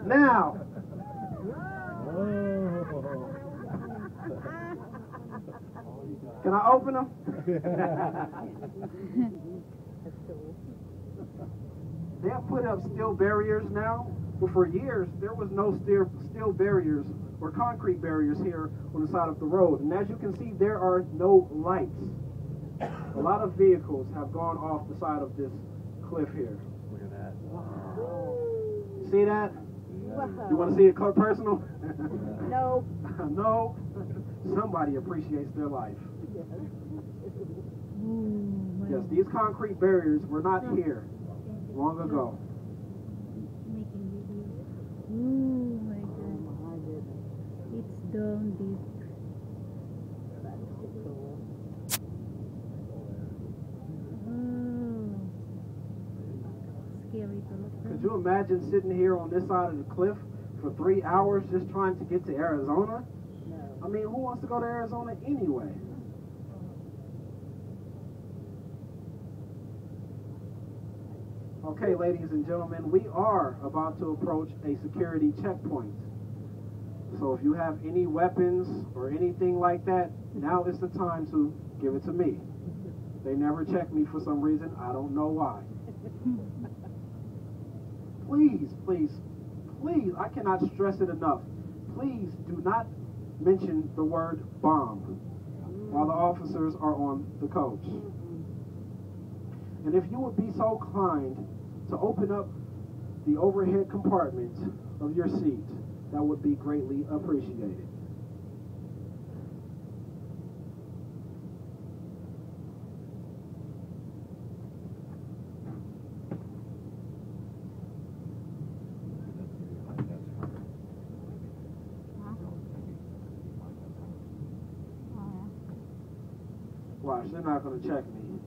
Now, can I open them? They have put up steel barriers now, but for years there was no steel barriers or concrete barriers here on the side of the road. And as you can see, there are no lights. A lot of vehicles have gone off the side of this cliff here. Look at that. See that? Wow. You want to see it personal? No. No. Somebody appreciates their life. Yes, these concrete barriers were not here long ago. Oh my God. It's down deep. Oh. Scary to look at. Could you imagine sitting here on this side of the cliff for 3 hours just trying to get to Arizona? I mean, who wants to go to Arizona anyway? Okay, ladies and gentlemen, we are about to approach a security checkpoint. So if you have any weapons or anything like that, now is the time to give it to me. They never check me for some reason. I don't know why. Please, please, please, I cannot stress it enough. Please do not mention the word bomb while the officers are on the coach. And if you would be so kind to open up the overhead compartment of your seat, that would be greatly appreciated. Watch, they're not going to check me.